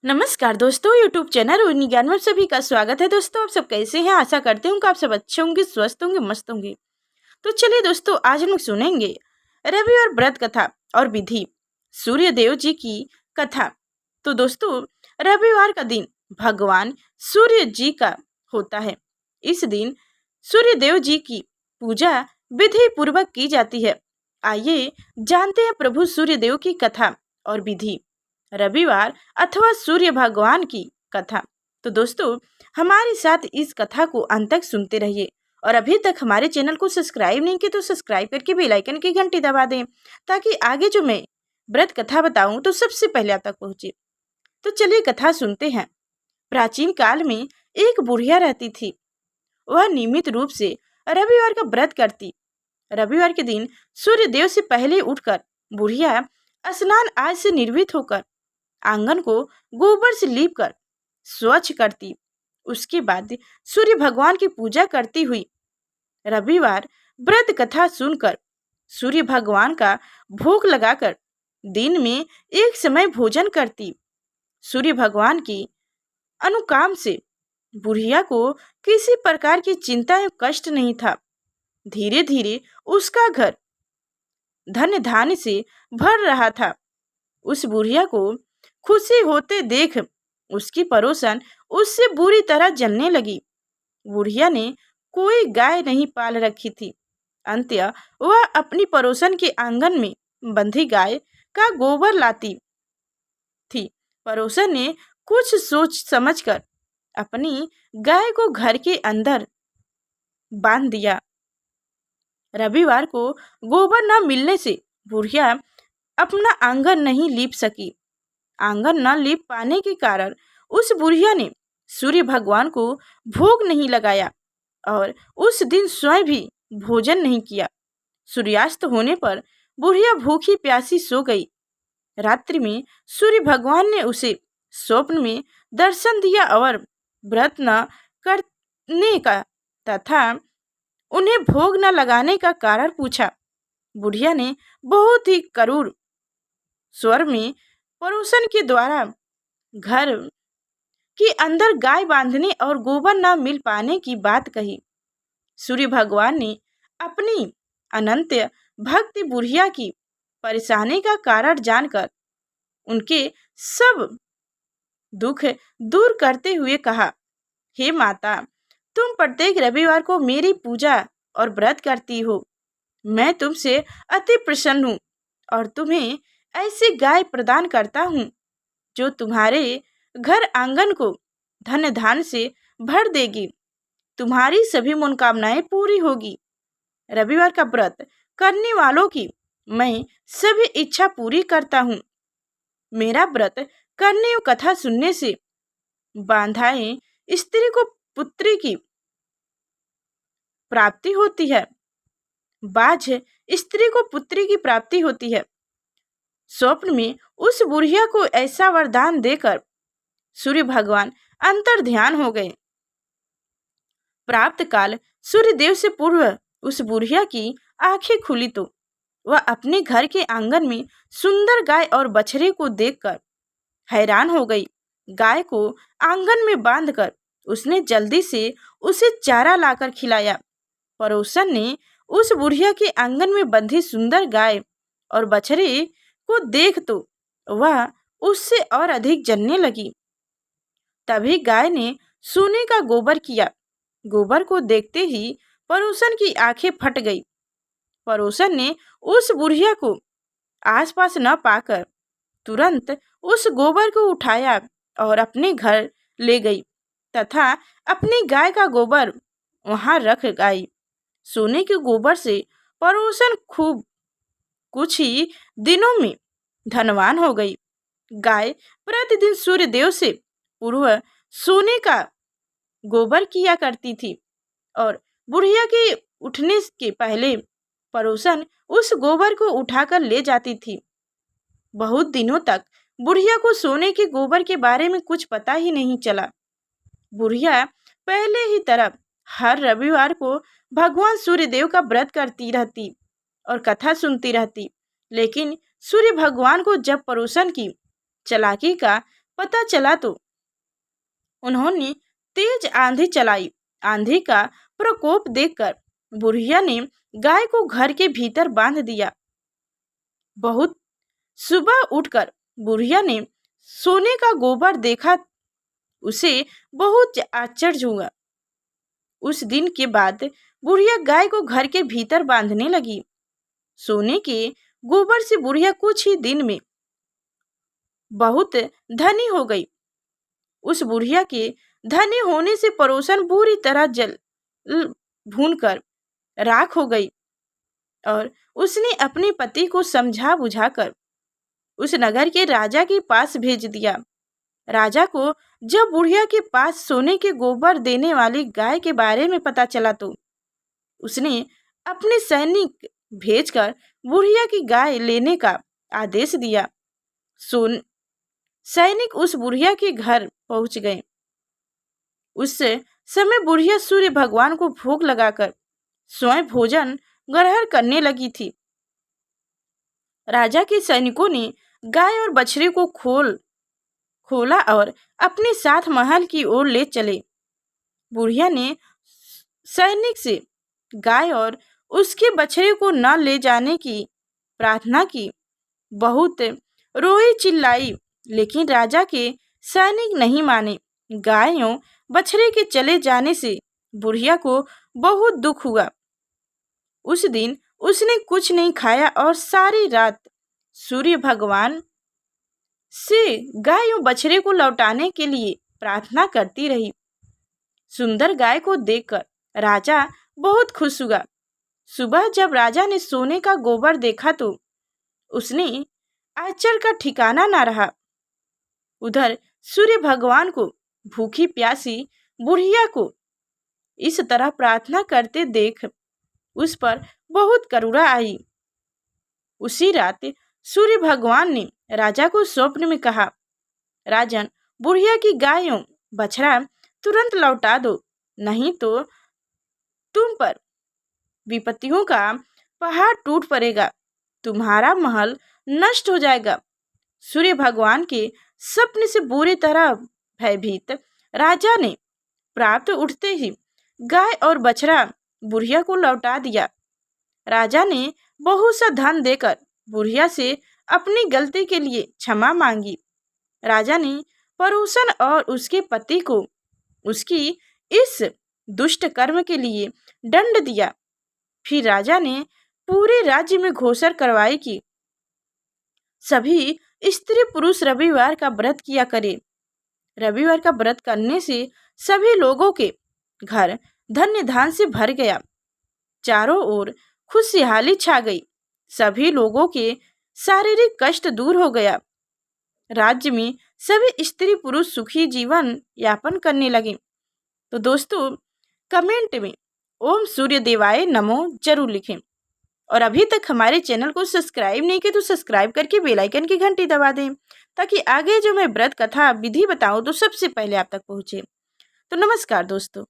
नमस्कार दोस्तों, YouTube channel उन्हीं ज्ञान में सभी का स्वागत है। दोस्तों, आप सब कैसे हैं? आशा करती हूँ कि आप सब अच्छे होंगे, स्वस्थ होंगे, मस्त होंगे। तो चलिए दोस्तों, आज हम लोग सुनेंगे रविवार व्रत कथा और विधि, सूर्य देव जी की कथा। तो दोस्तों, रविवार का दिन भगवान सूर्य जी का होता है। इस दिन सूर्य देव जी की पूजा विधि पूर्वक की जाती है। आइए जानते हैं प्रभु सूर्य देव की कथा और विधि, रविवार अथवा सूर्य भगवान की कथा। तो दोस्तों, हमारे साथ इस कथा को अंत तक सुनते रहिए और अभी तक हमारे चैनल को सब्सक्राइब नहीं किया तो सब्सक्राइब करके बेल आइकन की घंटी दबा दें, ताकि आगे जो मैं व्रत कथा बताऊं तो सबसे पहले आप तक पहुंचे। तो चलिए कथा सुनते हैं। प्राचीन काल में एक बुढ़िया रहती थी। वह नियमित रूप से रविवार का व्रत करती। रविवार के दिन सूर्य देव से पहले उठकर बुढ़िया स्नान आज से निर्भीत होकर आंगन को गोबर से लीप कर स्वच्छ करती। उसके बाद सूर्य भगवान की पूजा करती हुई रविवार व्रत कथा सुनकर सूर्य भगवान का भोग लगाकर दिन में एक समय भोजन करती। सूर्य भगवान की अनुकाम से बुढ़िया को किसी प्रकार की चिंता या कष्ट नहीं था। धीरे धीरे उसका घर धन धान्य से भर रहा था। उस बुढ़िया को खुशी होते देख उसकी पड़ोसन उससे बुरी तरह जलने लगी। बुढ़िया ने कोई गाय नहीं पाल रखी थी। अंततः वह अपनी पड़ोसन के आंगन में बंधी गाय का गोबर लाती थी। पड़ोसन ने कुछ सोच समझकर अपनी गाय को घर के अंदर बांध दिया। रविवार को गोबर न मिलने से बुढ़िया अपना आंगन नहीं लीप सकी। आंगन न लीप पाने के कारण उस बुढ़िया ने सूर्य भगवान को भोग नहीं लगाया और उस दिन स्वयं भी भोजन नहीं किया। सूर्यास्त होने पर बुढ़िया भूखी प्यासी सो गई। रात्रि में सूर्य भगवान ने उसे स्वप्न में दर्शन दिया और व्रत न करने का तथा उन्हें भोग न लगाने का कारण पूछा। बुढ़िया ने बहुत ही करूर स्वर में पड़ोसन के द्वारा घर के अंदर गाय बांधने और गोबर न मिल पाने की बात कही। सूर्य भगवान ने अपनी अनंत भक्ति बुढ़िया की परेशानी का कारण जानकर उनके सब दुख दूर करते हुए कहा, हे माता, तुम प्रत्येक रविवार को मेरी पूजा और व्रत करती हो। मैं तुमसे अति प्रसन्न हूँ और तुम्हें ऐसी गाय प्रदान करता हूँ जो तुम्हारे घर आंगन को धन धान से भर देगी। तुम्हारी सभी मनोकामनाएं पूरी होगी। रविवार का व्रत करने वालों की मैं सभी इच्छा पूरी करता हूँ। मेरा व्रत करने और कथा सुनने से बांधाएं स्त्री को पुत्री की प्राप्ति होती है। बाझ स्त्री को पुत्री की प्राप्ति होती है। स्वप्न में उस बुढ़िया को ऐसा वरदान देकर सूर्य भगवान अंतर ध्यान हो गए। प्राप्त काल सूर्य देव से पूर्व उस बुढ़िया की आंखें खुली तो वह अपने घर के आंगन में सुंदर गाय और बछड़े को देखकर हैरान हो गई। गाय को आंगन में बांधकर उसने जल्दी से उसे चारा लाकर खिलाया। पड़ोसन ने उस बुढ़िया के आंगन में बंधी सुंदर गाय और बछड़े को देख तो वह उससे और अधिक जलने लगी। तभी गाय ने सोने का गोबर किया। गोबर को देखते ही पड़ोसन की आंखें फट गई। पड़ोसन ने उस बुढ़िया को आसपास न पाकर तुरंत उस गोबर को उठाया और अपने घर ले गई तथा अपनी गाय का गोबर वहां रख गई। सोने के गोबर से पड़ोसन खूब कुछ ही दिनों में धनवान हो गई। गाय प्रतिदिन सूर्य देव से पूर्व सोने का गोबर किया करती थी और बुढ़िया के उठने के पहले पड़ोसन उस गोबर को उठाकर ले जाती थी। बहुत दिनों तक बुढ़िया को सोने के गोबर के बारे में कुछ पता ही नहीं चला। बुढ़िया पहले ही तरह हर रविवार को भगवान सूर्य देव का व्रत करती रहती और कथा सुनती रहती, लेकिन सूर्य भगवान को जब पड़ोसन की चालाकी का पता चला तो उन्होंने तेज आंधी चलाई। आंधी का प्रकोप देखकर बुढ़िया ने गाय को घर के भीतर बांध दिया। बहुत सुबह उठकर बुढ़िया ने सोने का गोबर देखा। उसे बहुत आश्चर्य हुआ। उस दिन के बाद बुढ़िया गाय को घर के भीतर बांधने लगी। सोने के गोबर से बुढ़िया कुछ ही दिन में बहुत धनी हो गई। उस बुढ़िया के धनी होने से पड़ोसन बुरी तरह जल भूनकर राख हो गई और उसने अपने पति को समझा बुझाकर उस नगर के राजा के पास भेज दिया। राजा को जब बुढ़िया के पास सोने के गोबर देने वाली गाय के बारे में पता चला तो उसने अपने सैनिक भेजकर बुढ़िया की गाय लेने का आदेश दिया। सैनिक उस बुढ़िया के घर पहुंच गए। उस समय बुढ़िया सूर्य भगवान को भोग लगाकर स्वयं भोजन ग्रहण करने लगी थी। राजा के सैनिकों ने गाय और बछड़े को खोला और अपने साथ महल की ओर ले चले। बुढ़िया ने सैनिक से गाय और उसके बछड़े को न ले जाने की प्रार्थना की। बहुत रोई चिल्लाई, लेकिन राजा के सैनिक नहीं माने। गायों बछड़े के चले जाने से बुढ़िया को बहुत दुख हुआ। उस दिन उसने कुछ नहीं खाया और सारी रात सूर्य भगवान से गायों बछड़े को लौटाने के लिए प्रार्थना करती रही। सुंदर गाय को देखकर राजा बहुत खुश हुआ। सुबह जब राजा ने सोने का गोबर देखा तो उसने आश्चर्य का ठिकाना ना रहा। उधर सूर्य भगवान को भूखी प्यासी बुढ़िया को इस तरह प्रार्थना करते देख उस पर बहुत करुणा आई। उसी रात सूर्य भगवान ने राजा को स्वप्न में कहा, राजन, बुढ़िया की गायों बछड़ा तुरंत लौटा दो, नहीं तो तुम पर विपत्तियों का पहाड़ टूट पड़ेगा, तुम्हारा महल नष्ट हो जाएगा। सूर्य भगवान के सपने से बुरी तरह भयभीत राजा ने प्राप्त उठते ही गाय और बछड़ा बुढ़िया को लौटा दिया। राजा ने बहुत सा धन देकर बुढ़िया से अपनी गलती के लिए क्षमा मांगी। राजा ने पड़ोसन और उसके पति को उसकी इस दुष्ट कर्म के लिए दंड दिया। फिर राजा ने पूरे राज्य में घोषणा करवाई कि सभी स्त्री पुरुष रविवार का व्रत किया करे। रविवार का व्रत करने से सभी लोगों के घर धन्य धान से भर गया। चारों ओर खुशहाली छा गई। सभी लोगों के शारीरिक कष्ट दूर हो गया। राज्य में सभी स्त्री पुरुष सुखी जीवन यापन करने लगे। तो दोस्तों, कमेंट में ओम सूर्य देवाय नमो जरूर लिखें और अभी तक हमारे चैनल को सब्सक्राइब नहीं किया तो सब्सक्राइब करके बेल आइकन की घंटी दबा दें ताकि आगे जो मैं व्रत कथा विधि बताऊं तो सबसे पहले आप तक पहुंचे। तो नमस्कार दोस्तों।